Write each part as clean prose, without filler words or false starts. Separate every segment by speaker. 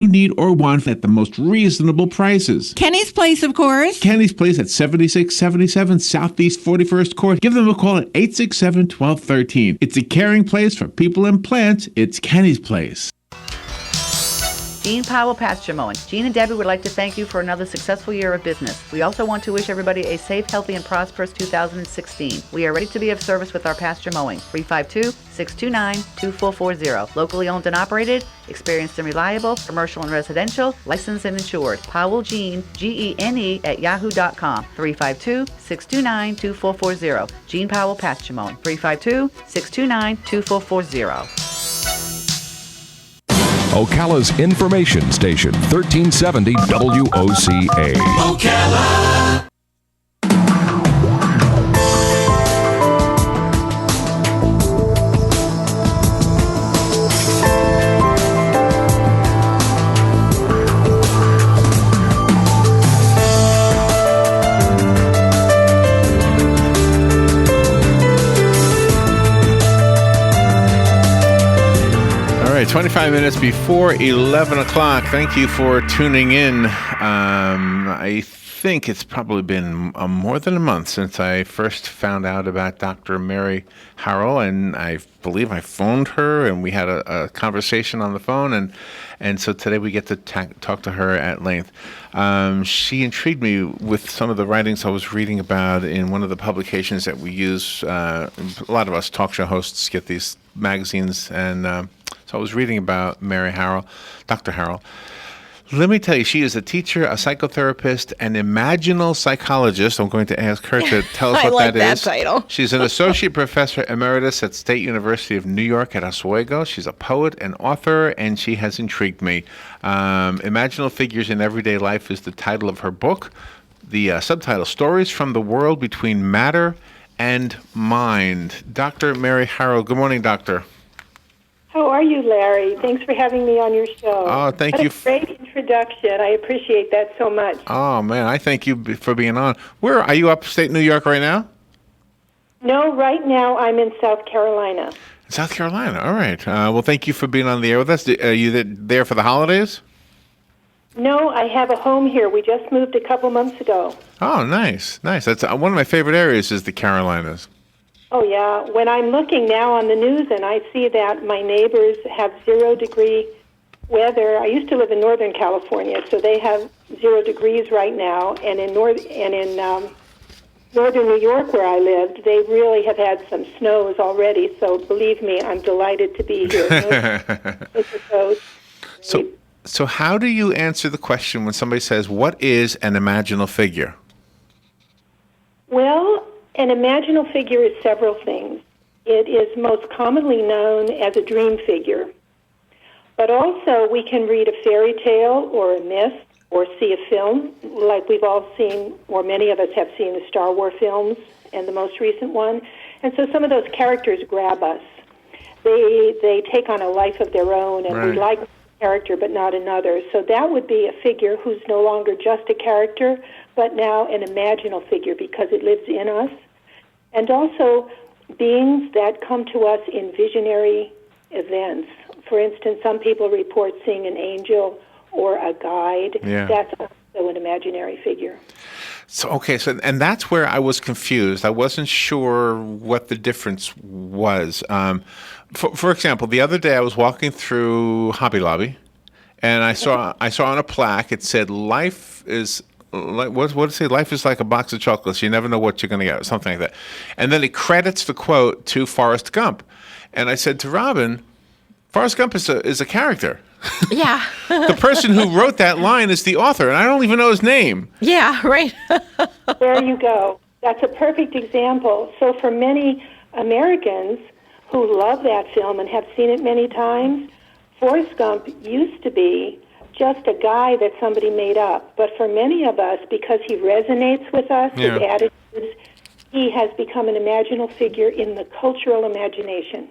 Speaker 1: you need or want at the most reasonable prices.
Speaker 2: Kenny's Place, of course.
Speaker 1: Kenny's Place at 7677 Southeast 41st Court. Give them a call at 867-1213. It's a caring place for people and plants. It's Kenny's Place.
Speaker 3: Gene Powell, Pasture Mowing. Gene and Debbie would like to thank you for another successful year of business. We also want to wish everybody a safe, healthy, and prosperous 2016. We are ready to be of service with our pasture mowing. 352-629-2440. Locally owned and operated, experienced and reliable, commercial and residential, licensed and insured. Powell Gene, Gene, at yahoo.com. 352-629-2440. Gene Powell, Pasture Mowing. 352-629-2440.
Speaker 4: Ocala's information station, 1370 WOCA.
Speaker 5: Ocala.
Speaker 6: All right, 25 minutes before 11 o'clock. Thank you for tuning in. I think it's probably been more than a month since I first found out about Dr. Mary Harrell, and I believe I phoned her, and we had a conversation on the phone, and so today we get to talk to her at length. She intrigued me with some of the writings I was reading about in one of the publications that we use. A lot of us talk show hosts get these magazines, and so I was reading about Mary Harrell, Dr. Harrell. Let me tell you, she is a teacher, a psychotherapist, an imaginal psychologist. I'm going to ask her to tell us what
Speaker 7: like
Speaker 6: that is.
Speaker 7: That title.
Speaker 6: She's an associate professor emeritus at State University of New York at Oswego. She's a poet and author, and she has intrigued me. Imaginal Figures in Everyday Life is the title of her book. The subtitle, Stories from the World Between Matter and Mind. Dr. Mary Harrell. Good morning, doctor.
Speaker 8: How are you, Larry? Thanks for having me on your show.
Speaker 6: Oh, thank you.
Speaker 8: What a great introduction. I appreciate that so much.
Speaker 6: Oh, man, I thank you for being on. Where are you, upstate New York right now?
Speaker 8: No, right now I'm in South Carolina.
Speaker 6: South Carolina, all right. Well, thank you for being on the air with us. Are you there for the holidays?
Speaker 8: No, I have a home here. We just moved a couple months ago.
Speaker 6: Oh, nice. That's one of my favorite areas is the Carolinas.
Speaker 8: Oh, yeah. When I'm looking now on the news and I see that my neighbors have 0-degree weather. I used to live in Northern California, so they have 0 degrees right now. And in northern New York, where I lived, they really have had some snows already. So believe me, I'm delighted to be here.
Speaker 6: So how do you answer the question when somebody says, what is an imaginal figure?
Speaker 8: Well, an imaginal figure is several things. It is most commonly known as a dream figure. But also we can read a fairy tale or a myth or see a film, like we've all seen, or many of us have seen the Star Wars films and the most recent one. And so some of those characters grab us. They take on a life of their own, and we like the character but not another. So that would be a figure who's no longer just a character, but now an imaginal figure because it lives in us. And also beings that come to us in visionary events. For instance, some people report seeing an angel or a guide.
Speaker 6: Yeah. That's
Speaker 8: also an imaginary figure.
Speaker 6: So and that's where I was confused. I wasn't sure what the difference was. For example, the other day I was walking through Hobby Lobby, and I saw on a plaque it said, "Life is." What did it say? Life is like a box of chocolates. You never know what you're going to get, or something like that. And then it credits the quote to Forrest Gump. And I said to Robin, Forrest Gump is a character.
Speaker 7: Yeah.
Speaker 6: The person who wrote that line is the author, and I don't even know his name.
Speaker 7: Yeah, right.
Speaker 8: There you go. That's a perfect example. So for many Americans who love that film and have seen it many times, Forrest Gump used to be just a guy that somebody made up. But for many of us, because he resonates with us, his attitudes, he has become an imaginal figure in the cultural imagination.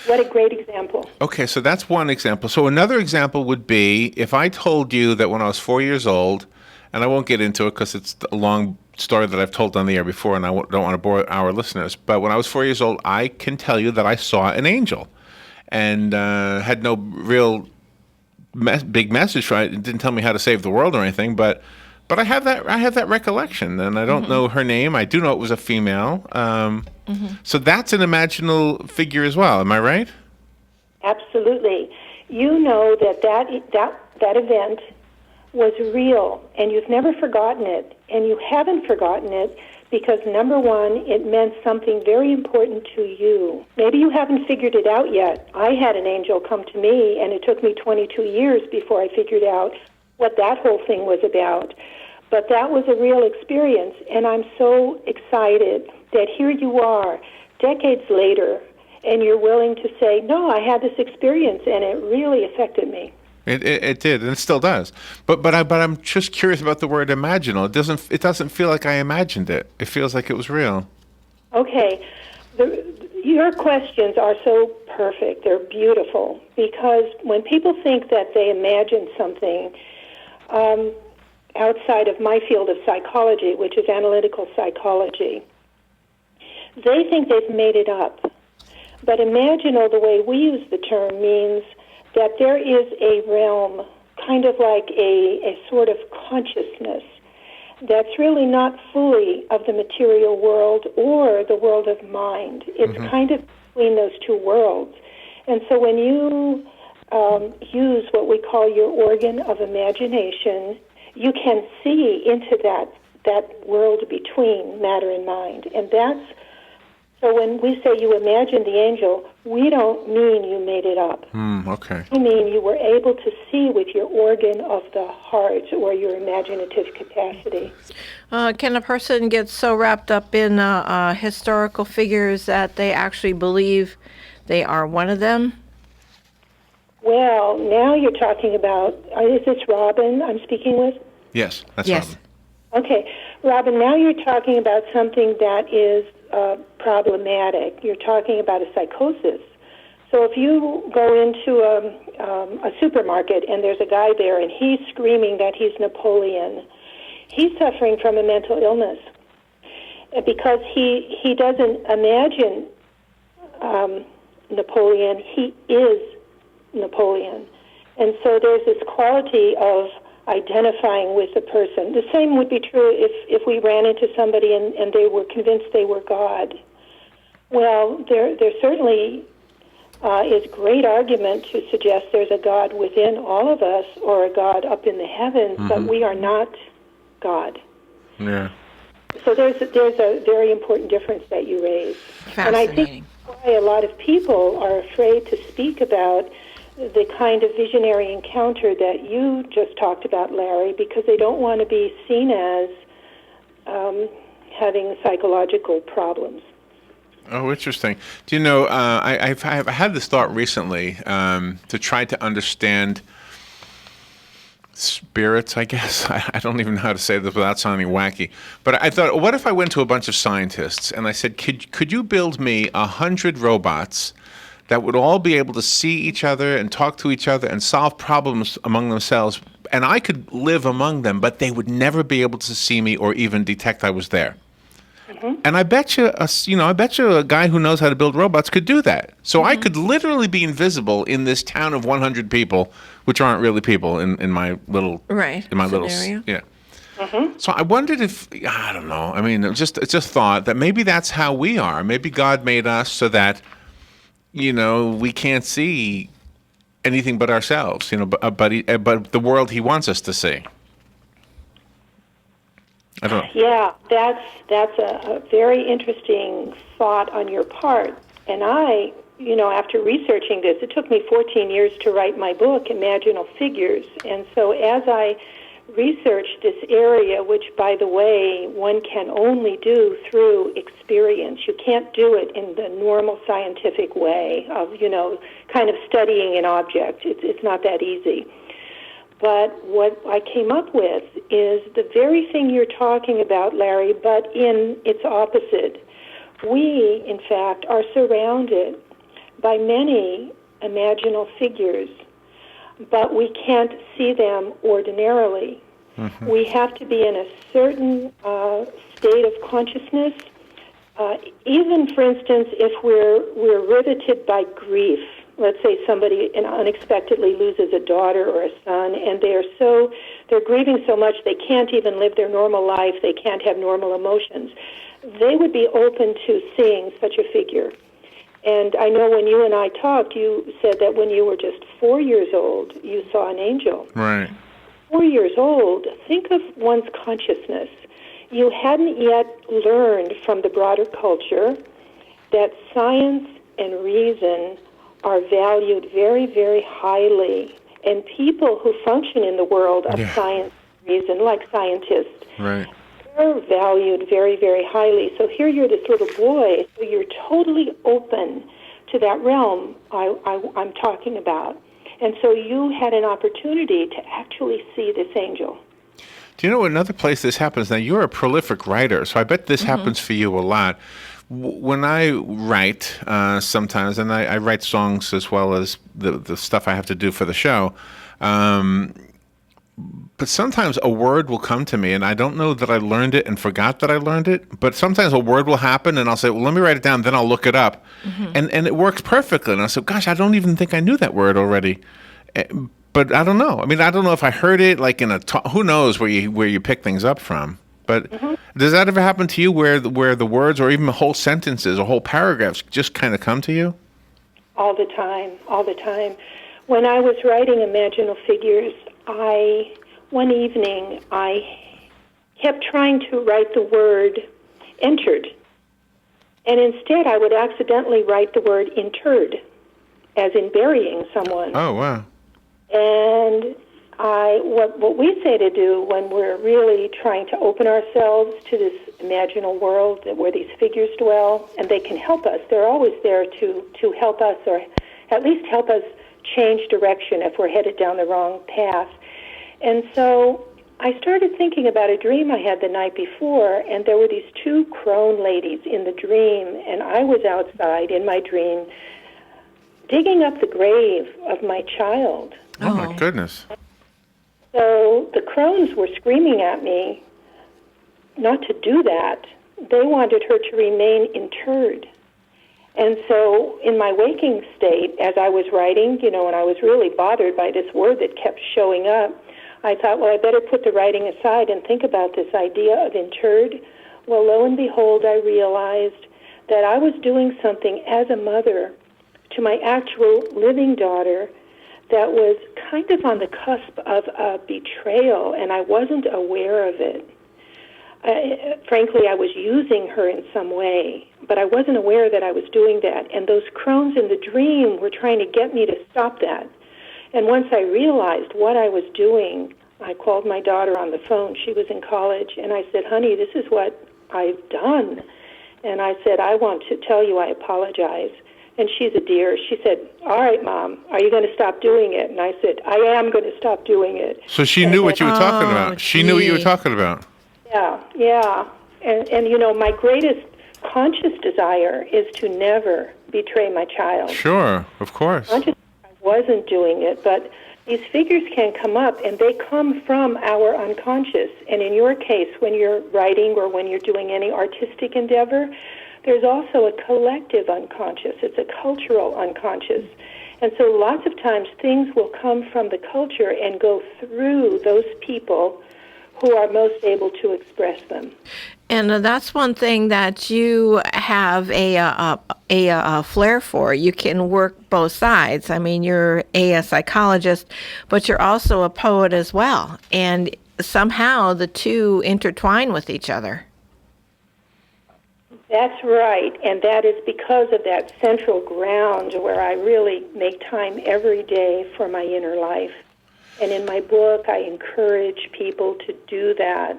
Speaker 8: What a great example.
Speaker 6: Okay, so that's one example. So another example would be if I told you that when I was 4 years old, and I won't get into it because it's a long story that I've told on the air before, and I don't want to bore our listeners, but when I was 4 years old, I can tell you that I saw an angel and had no real big message for it. It didn't tell me how to save the world or anything, but I have that recollection, and I don't know her name. I do know it was a female. So that's an imaginal figure as well. Am I right?
Speaker 8: Absolutely. You know that event was real, and you've never forgotten it, and you haven't forgotten it because, number one, it meant something very important to you. Maybe you haven't figured it out yet. I had an angel come to me, and it took me 22 years before I figured out what that whole thing was about. But that was a real experience, and I'm so excited that here you are, decades later, and you're willing to say, no, I had this experience, and it really affected me.
Speaker 6: It did, and it still does. But I'm just curious about the word imaginal. It doesn't feel like I imagined it. It feels like it was real.
Speaker 8: Okay. Your questions are so perfect. They're beautiful. Because when people think that they imagine something outside of my field of psychology, which is analytical psychology, they think they've made it up. But imaginal, the way we use the term, means that there is a realm, kind of like a sort of consciousness, that's really not fully of the material world or the world of mind. It's kind of between those two worlds. And so when you use what we call your organ of imagination, you can see into that world between matter and mind. And so when we say you imagine the angel, we don't mean you made it up.
Speaker 6: Okay.
Speaker 8: We mean you were able to see with your organ of the heart or your imaginative capacity.
Speaker 2: Can a person get so wrapped up in historical figures that they actually believe they are one of them?
Speaker 8: Well, now you're talking about, is this Robin I'm speaking with?
Speaker 6: Yes, that's
Speaker 2: Yes.
Speaker 6: Robin.
Speaker 8: Okay. Robin, now you're talking about something that is problematic. You're talking about a psychosis. So if you go into a supermarket and there's a guy there and he's screaming that he's Napoleon, he's suffering from a mental illness because he doesn't imagine Napoleon. He is Napoleon. And so there's this quality of identifying with the person. The same would be true if we ran into somebody and they were convinced they were God. Well, there certainly is great argument to suggest there's a God within all of us or a God up in the heavens, but we are not God.
Speaker 6: Yeah.
Speaker 8: So there's a very important difference that you raise. And I think why a lot of people are afraid to speak about the kind of visionary encounter that you just talked about, Larry, because they don't want to be seen as having psychological problems.
Speaker 6: Oh, interesting. Do you know, I've had this thought recently to try to understand spirits, I guess. I don't even know how to say this without sounding wacky. But I thought, what if I went to a bunch of scientists and I said, could you build me 100 robots that would all be able to see each other and talk to each other and solve problems among themselves, and I could live among them, but they would never be able to see me or even detect I was there. And I bet you, a guy who knows how to build robots could do that. So I could literally be invisible in this town of 100 people, which aren't really people in my little
Speaker 2: scenario.
Speaker 6: Yeah. So I wondered if, I don't know. I mean, it's just thought that maybe that's how we are. Maybe God made us so that, we can't see anything but ourselves, but the world He wants us to see. I don't know.
Speaker 8: Yeah, that's a very interesting thought on your part. And I, after researching this, it took me 14 years to write my book, Imaginal Figures. And so as I researched this area, which, by the way, one can only do through experience. You can't do it in the normal scientific way of, kind of studying an object. It's not that easy. But what I came up with is the very thing you're talking about, Larry, but in its opposite. We, in fact, are surrounded by many imaginal figures, but we can't see them ordinarily. We have to be in a certain state of consciousness. Even, for instance, if we're riveted by grief, let's say somebody unexpectedly loses a daughter or a son, and they're grieving so much they can't even live their normal life, they can't have normal emotions, they would be open to seeing such a figure. And I know when you and I talked, you said that when you were just 4 years old, you saw an angel.
Speaker 6: Right.
Speaker 8: 4 years old, think of one's consciousness. You hadn't yet learned from the broader culture that science and reason are valued very, very highly. And people who function in the world of science and reason, like scientists,
Speaker 6: Right.
Speaker 8: they're valued very, very highly. So here you're this little boy, so you're totally open to that realm I'm talking about. And so you had an opportunity to actually see this angel.
Speaker 6: Do you know another place this happens? Now, you're a prolific writer, so I bet this happens for you a lot. When I write sometimes, and I write songs as well as the stuff I have to do for the show, but sometimes a word will come to me, and I don't know that I learned it and forgot that I learned it, but sometimes a word will happen, and I'll say, well, let me write it down, then I'll look it up. And it works perfectly. And I'll say, gosh, I don't even think I knew that word already. But I don't know. I mean, I don't know if I heard it like in a who knows where you pick things up from. But does that ever happen to you where the words or even whole sentences or whole paragraphs just kind of come to you?
Speaker 8: All the time, all the time. When I was writing Imaginal Figures, one evening I kept trying to write the word entered. And instead I would accidentally write the word interred, as in burying someone.
Speaker 6: Oh, wow.
Speaker 8: And what we say to do when we're really trying to open ourselves to this imaginal world where these figures dwell, and they can help us. They're always there to help us, or at least help us change direction if we're headed down the wrong path. And so I started thinking about a dream I had the night before, and there were these two crone ladies in the dream, and I was outside in my dream digging up the grave of my child.
Speaker 6: Oh, my goodness.
Speaker 8: So the crones were screaming at me not to do that. They wanted her to remain interred. And so in my waking state, as I was writing, and I was really bothered by this word that kept showing up, I thought, well, I better put the writing aside and think about this idea of interred. Well, lo and behold, I realized that I was doing something as a mother to my actual living daughter that was kind of on the cusp of a betrayal, and I wasn't aware of it. Frankly, I was using her in some way, but I wasn't aware that I was doing that. And those crones in the dream were trying to get me to stop that. And once I realized what I was doing, I called my daughter on the phone. She was in college, and I said, honey, this is what I've done. And I said, I want to tell you I apologize. And she's a dear. She said, all right, Mom, are you going to stop doing it? And I said, I am going to stop doing it.
Speaker 6: So she knew what you were talking about. She knew what you were talking about.
Speaker 8: Yeah. And my greatest conscious desire is to never betray my child.
Speaker 6: Sure, of course.
Speaker 8: I wasn't doing it, but these figures can come up, and they come from our unconscious. And in your case, when you're writing or when you're doing any artistic endeavor, there's also a collective unconscious. It's a cultural unconscious. And so lots of times things will come from the culture and go through those people who are most able to express them.
Speaker 2: And that's one thing that you have a flair for. You can work both sides. I mean, you're a psychologist, but you're also a poet as well. And somehow the two intertwine with each other.
Speaker 8: That's right, and that is because of that central ground where I really make time every day for my inner life. And in my book, I encourage people to do that.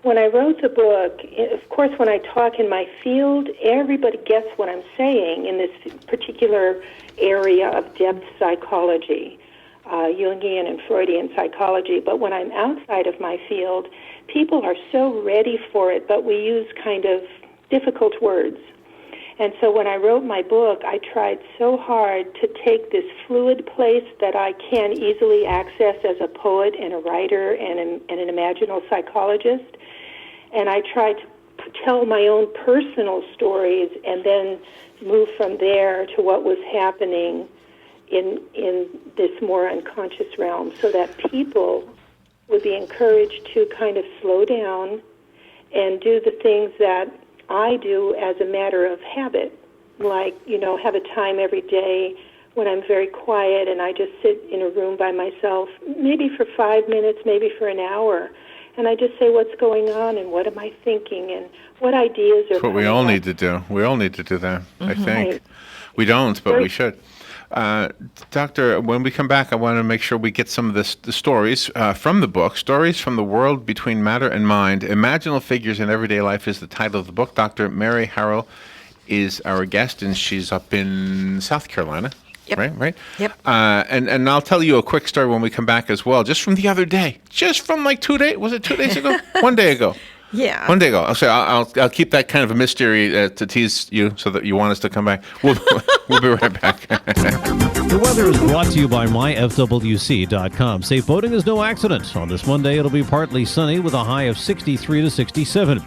Speaker 8: When I wrote the book, of course, when I talk in my field, everybody gets what I'm saying in this particular area of depth psychology, Jungian and Freudian psychology. But when I'm outside of my field, people are so ready for it, but we use kind of difficult words. And so when I wrote my book, I tried so hard to take this fluid place that I can easily access as a poet and a writer and an imaginal psychologist, and I tried to tell my own personal stories and then move from there to what was happening in this more unconscious realm, so that people would be encouraged to kind of slow down and do the things that I do as a matter of habit, like, have a time every day when I'm very quiet and I just sit in a room by myself, maybe for 5 minutes, maybe for an hour, and I just say what's going on and what am I thinking and what ideas are
Speaker 6: That's what we all need to do. We all need to do that, I think.
Speaker 8: Right.
Speaker 6: We don't, but we should. Doctor, when we come back, I want to make sure we get some of the stories from the book, Stories from the World Between Matter and Mind. Imaginal Figures in Everyday Life is the title of the book. Dr. Mary Harrell is our guest, and she's up in South Carolina.
Speaker 2: Yep.
Speaker 6: Right?
Speaker 2: Yep.
Speaker 6: And I'll tell you a quick story when we come back as well, just from the other day. Just from like 2 days. Was it 2 days ago? 1 day ago.
Speaker 2: Yeah.
Speaker 6: 1 day ago. I'll keep that kind of a mystery to tease you so that you want us to come back. We'll be right back.
Speaker 7: The weather is brought to you by myfwc.com. Safe boating is no accident. On this Monday, it'll be partly sunny with a high of 63 to 67.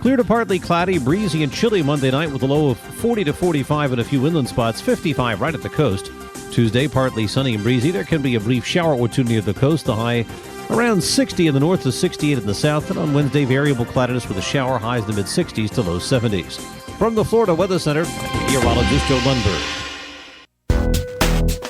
Speaker 7: Clear to partly cloudy, breezy, and chilly Monday night with a low of 40 to 45 in a few inland spots, 55 right at the coast. Tuesday, partly sunny and breezy. There can be a brief shower or two near the coast. The high around 60 in the north to 68 in the south. And on Wednesday, variable cloudiness with a shower, highs in the mid-60s to low 70s. From the Florida Weather Center, meteorologist Joe Lundberg.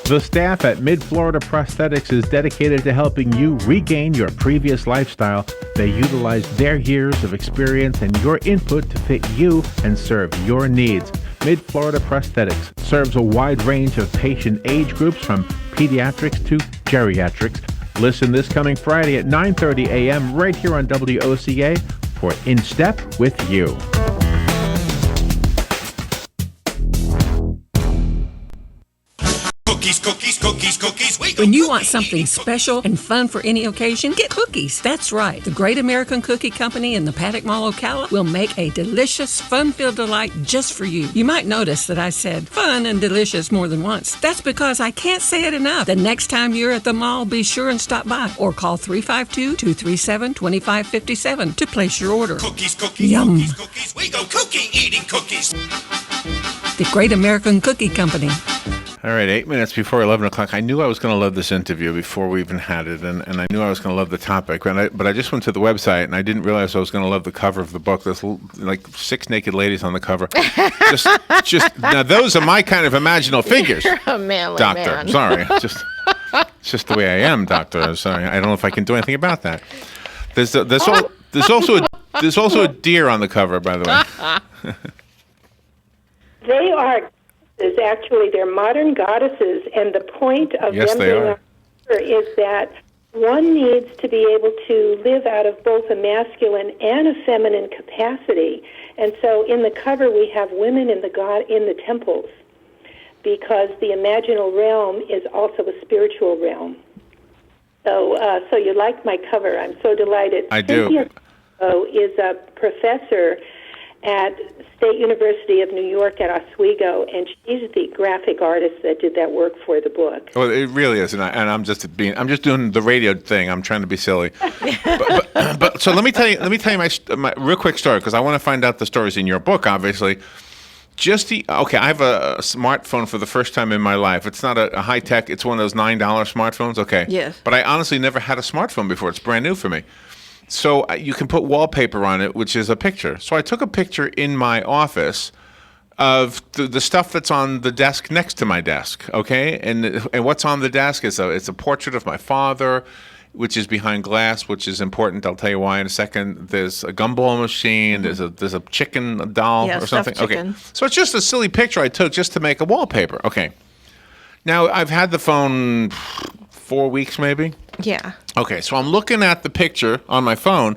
Speaker 1: The staff at Mid-Florida Prosthetics is dedicated to helping you regain your previous lifestyle. They utilize their years of experience and your input to fit you and serve your needs. Mid-Florida Prosthetics serves a wide range of patient age groups from pediatrics to geriatrics. Listen this coming Friday at 9:30 a.m. right here on WOCA for In Step with You.
Speaker 5: Cookies.
Speaker 9: When you want something special and fun for any occasion, get cookies. That's right. The Great American Cookie Company in the Paddock Mall, Ocala will make a delicious, fun-filled delight just for you. You might notice that I said fun and delicious more than once. That's because I can't say it enough. The next time you're at the mall, be sure and stop by or call 352-237-2557 to place your order.
Speaker 5: Cookies.
Speaker 9: Yum.
Speaker 5: Cookies. We go cookie eating cookies.
Speaker 9: The Great American Cookie Company.
Speaker 6: All right, 8 minutes before 11 o'clock. I knew I was going to love this interview before we even had it, and I knew I was going to love the topic. But I just went to the website, and I didn't realize I was going to love the cover of the book. There's like 6 naked ladies on the cover. just now, those are my kind of imaginal figures.
Speaker 2: You're a manly
Speaker 6: Doctor.
Speaker 2: man.
Speaker 6: Sorry, it's just the way I am, Doctor. I'm sorry. I don't know if I can do anything about that. There's also a deer on the cover, by the way.
Speaker 8: They are actually they're modern goddesses, and the point of
Speaker 6: Yes,
Speaker 8: them
Speaker 6: they
Speaker 8: being
Speaker 6: are.
Speaker 8: on the cover is that one needs to be able to live out of both a masculine and a feminine capacity. And so in the cover we have women in the temples, because the imaginal realm is also a spiritual realm. So you like my cover. I'm so delighted.
Speaker 6: I do.
Speaker 8: Cynthia is a professor at State University of New York at Oswego, and she's the graphic artist that did that work for the book.
Speaker 6: Well, it really is, and I'm just doing the radio thing. I'm trying to be silly. but so let me tell you my real quick story, because I want to find out the stories in your book, obviously. I have a smartphone for the first time in my life. It's not a high tech. It's one of those $9 smartphones. Okay.
Speaker 2: Yes.
Speaker 6: But I honestly never had a smartphone before. It's brand new for me. So you can put wallpaper on it, which is a picture. So I took a picture in my office of the stuff that's on the desk next to my desk, okay? And what's on the desk is it's a portrait of my father, which is behind glass, which is important. I'll tell you why in a second. There's a gumball machine.
Speaker 2: Mm-hmm.
Speaker 6: There's a chicken doll
Speaker 2: Yeah,
Speaker 6: or something.
Speaker 2: stuffed chicken.
Speaker 6: Okay. So it's just a silly picture I took just to make a wallpaper. Okay. Now I've had the phone 4 weeks maybe.
Speaker 2: Yeah.
Speaker 6: Okay, so I'm looking at the picture on my phone,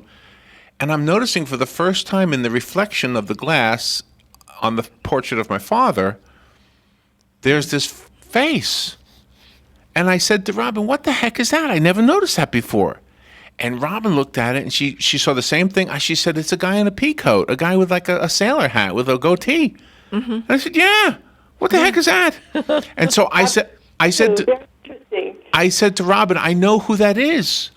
Speaker 6: and I'm noticing for the first time in the reflection of the glass on the portrait of my father, there's this face. And I said to Robin, what the heck is that? I never noticed that before. And Robin looked at it, and she saw the same thing. She said, it's a guy in a pea coat, a guy with like a sailor hat with a goatee. Mm-hmm. And I said, yeah, what the heck is that? And so I said to Robin, I know who that is.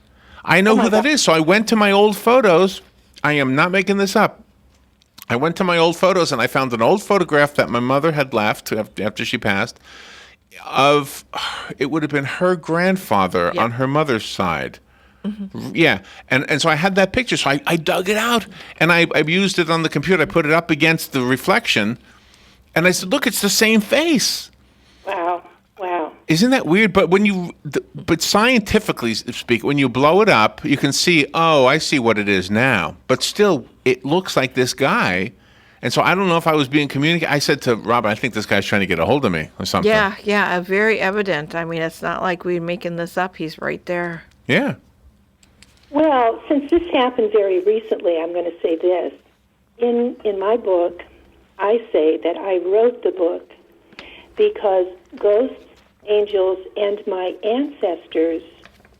Speaker 6: So I went to my old photos. I am not making this up. I went to my old photos, and I found an old photograph that my mother had left after she passed it would have been her grandfather on her mother's side. Yeah, and so I had that picture, so I dug it out, and I used it on the computer. I put it up against the reflection, and I said, "Look, it's the same face."
Speaker 8: Wow.
Speaker 6: Isn't that weird? But but scientifically speak, when you blow it up, you can see. Oh, I see what it is now. But still, it looks like this guy. And so I don't know if I was being communicated. I said to Robin, I think this guy's trying to get a hold of me or something.
Speaker 2: Yeah, very evident. I mean, it's not like we're making this up. He's right there.
Speaker 6: Yeah.
Speaker 8: Well, since this happened very recently, I'm going to say this. In my book, I say that I wrote the book because ghosts, angels, and my ancestors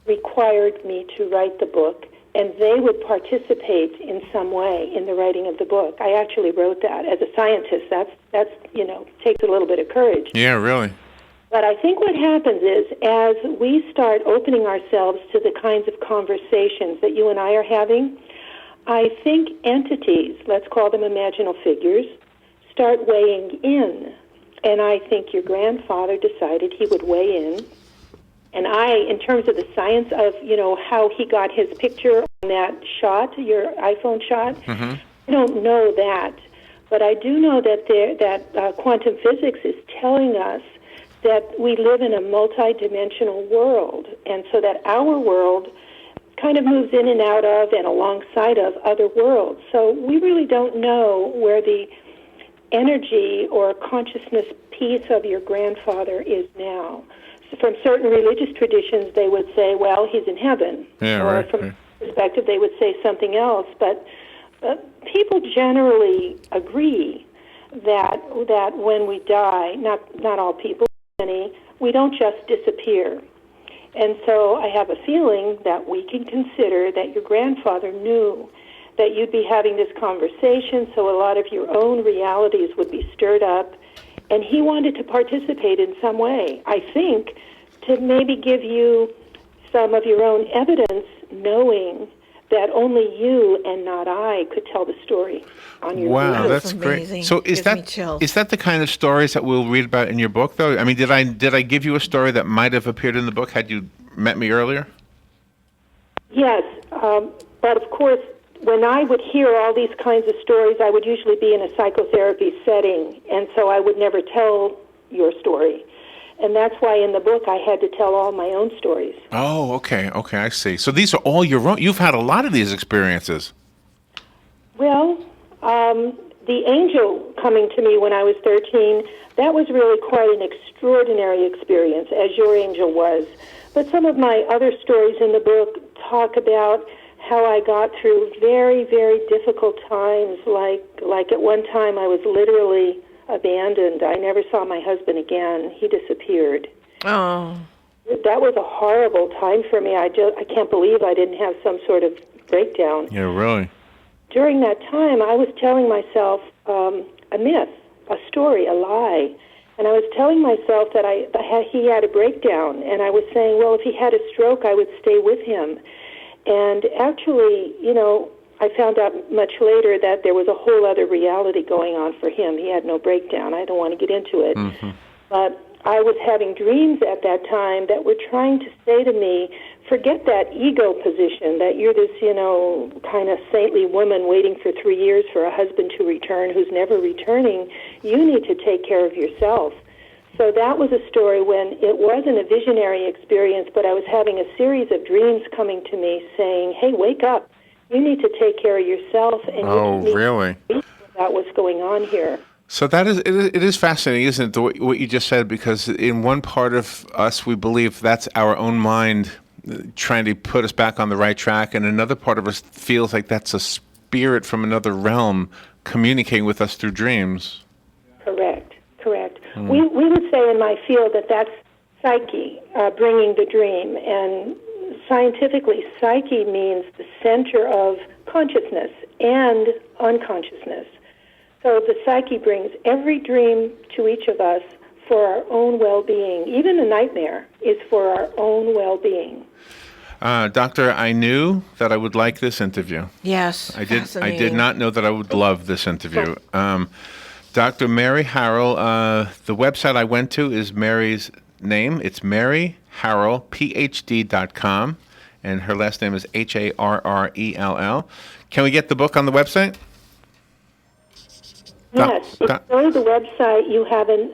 Speaker 8: required me to write the book, and they would participate in some way in the writing of the book. I actually wrote that. As a scientist, that's takes a little bit of courage.
Speaker 6: Yeah, really.
Speaker 8: But I think what happens is, as we start opening ourselves to the kinds of conversations that you and I are having, I think entities, let's call them imaginal figures, start weighing in. And I think your grandfather decided he would weigh in. And in terms of the science of, how he got his picture on that shot, your iPhone shot, I don't know that. But I do know that quantum physics is telling us that we live in a multi-dimensional world, and so that our world kind of moves in and out of and alongside of other worlds. So we really don't know where the energy or consciousness piece of your grandfather is now. So from certain religious traditions, they would say, well, he's in heaven.
Speaker 6: Yeah,
Speaker 8: or
Speaker 6: right.
Speaker 8: from perspective, they would say something else. But people generally agree that when we die, not all people, many, we don't just disappear. And so I have a feeling that we can consider that your grandfather knew that you'd be having this conversation, so a lot of your own realities would be stirred up, and he wanted to participate in some way, I think, to maybe give you some of your own evidence, knowing that only you and not I could tell the story on your
Speaker 6: Wow,
Speaker 8: behalf.
Speaker 6: that's
Speaker 2: amazing.
Speaker 6: great. So is
Speaker 2: Gives me chills.
Speaker 6: that the kind of stories that we'll read about in your book, though? I mean, did I give you a story that might have appeared in the book had you met me earlier?
Speaker 8: Yes, but of course, when I would hear all these kinds of stories, I would usually be in a psychotherapy setting, and so I would never tell your story. And that's why in the book I had to tell all my own stories.
Speaker 6: Oh, okay, I see. So these are all your own. You've had a lot of these experiences.
Speaker 8: Well, the angel coming to me when I was 13, that was really quite an extraordinary experience, as your angel was. But some of my other stories in the book talk about how I got through very, very difficult times, like at one time I was literally abandoned. I never saw my husband again. He disappeared.
Speaker 2: Oh.
Speaker 8: That was a horrible time for me. I can't believe I didn't have some sort of breakdown.
Speaker 6: Yeah, really.
Speaker 8: During that time, I was telling myself a myth, a story, a lie. And I was telling myself that he had a breakdown. And I was saying, well, if he had a stroke, I would stay with him. And actually, I found out much later that there was a whole other reality going on for him. He had no breakdown. I don't want to get into it. But I was having dreams at that time that were trying to say to me, forget that ego position, that you're this, kind of saintly woman waiting for 3 years for a husband to return who's never returning. You need to take care of yourself. So that was a story when it wasn't a visionary experience, but I was having a series of dreams coming to me saying, hey, wake up. You need to take care of yourself. And you need
Speaker 6: really?
Speaker 8: to think about what's going on here.
Speaker 6: So it is fascinating, isn't it, what you just said? Because in one part of us, we believe that's our own mind trying to put us back on the right track, and another part of us feels like that's a spirit from another realm communicating with us through dreams.
Speaker 8: Correct. We would say in my field that that's psyche, bringing the dream. And scientifically, psyche means the center of consciousness and unconsciousness. So the psyche brings every dream to each of us for our own well-being. Even a nightmare is for our own well-being.
Speaker 6: Doctor, I knew that I would like this interview.
Speaker 2: Yes.
Speaker 6: I did not know that I would love this interview. Dr. Mary Harrell. The website I went to is Mary's name. It's Mary Harrell, PhD.com, and her last name is Harrell. Can we get the book on the website?
Speaker 8: Yes. If you go to the website, you have a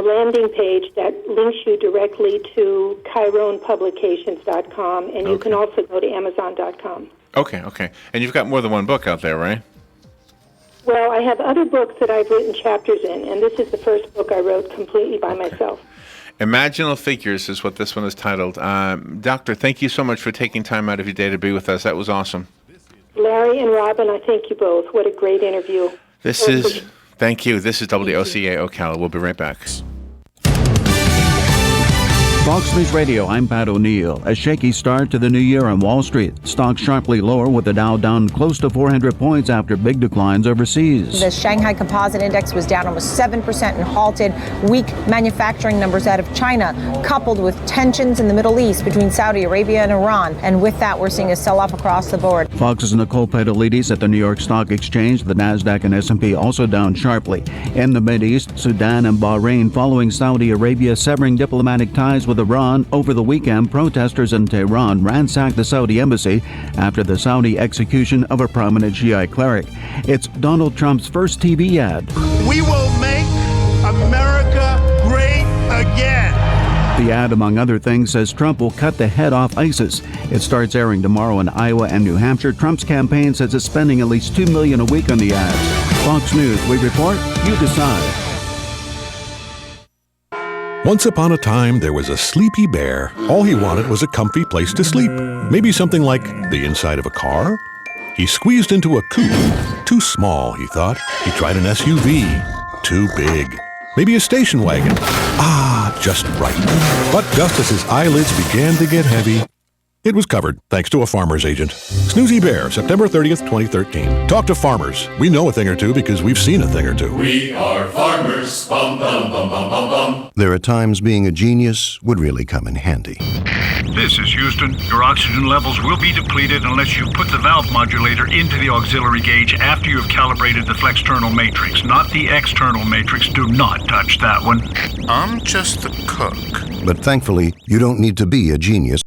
Speaker 8: landing page that links you directly to ChironPublications.com, and you can also go to Amazon.com.
Speaker 6: Okay. And you've got more than one book out there, right?
Speaker 8: Well, I have other books that I've written chapters in, and this is the first book I wrote completely by myself.
Speaker 6: Imaginal Figures is what this one is titled. Doctor, thank you so much for taking time out of your day to be with us. That was awesome.
Speaker 8: Larry and Robin, I thank you both. What a great interview.
Speaker 6: Thank you. This is WOCA Ocala. We'll be right back.
Speaker 10: Fox News Radio, I'm Pat O'Neill. A shaky start to the new year on Wall Street. Stocks sharply lower with the Dow down close to 400 points after big declines overseas.
Speaker 11: The Shanghai Composite Index was down almost 7% and halted. Weak manufacturing numbers out of China, coupled with tensions in the Middle East between Saudi Arabia and Iran. And with that, we're seeing a sell-off across the board.
Speaker 10: Fox's Nicole Pedalides at the New York Stock Exchange. The Nasdaq and S&P also down sharply. In the Mideast, Sudan and Bahrain following Saudi Arabia severing diplomatic ties with Iran. Over the weekend, protesters in Tehran ransacked the Saudi embassy after the Saudi execution of a prominent Shiite cleric. It's Donald Trump's first TV ad.
Speaker 12: We will make America great again.
Speaker 10: The ad, among other things, says Trump will cut the head off ISIS. It starts airing tomorrow in Iowa and New Hampshire. Trump's campaign says it's spending at least $2 million a week on the ads. Fox News, we report, you decide.
Speaker 4: Once upon a time, there was a sleepy bear. All he wanted was a comfy place to sleep. Maybe something like the inside of a car? He squeezed into a coupe. Too small, he thought. He tried an SUV. Too big. Maybe a station wagon. Just right. But just as his eyelids began to get heavy, it was covered, thanks to a farmer's agent. Snoozy Bear, September 30th, 2013. Talk to farmers. We know a thing or two because we've seen a thing or two.
Speaker 5: We are farmers. Bum, bum, bum, bum, bum, bum.
Speaker 13: There are times being a genius would really come in handy.
Speaker 14: This is Houston. Your oxygen levels will be depleted unless you put the valve modulator into the auxiliary gauge after you have calibrated the flexternal matrix, not the external matrix. Do not touch that one.
Speaker 12: I'm just the cook.
Speaker 13: But thankfully, you don't need to be a genius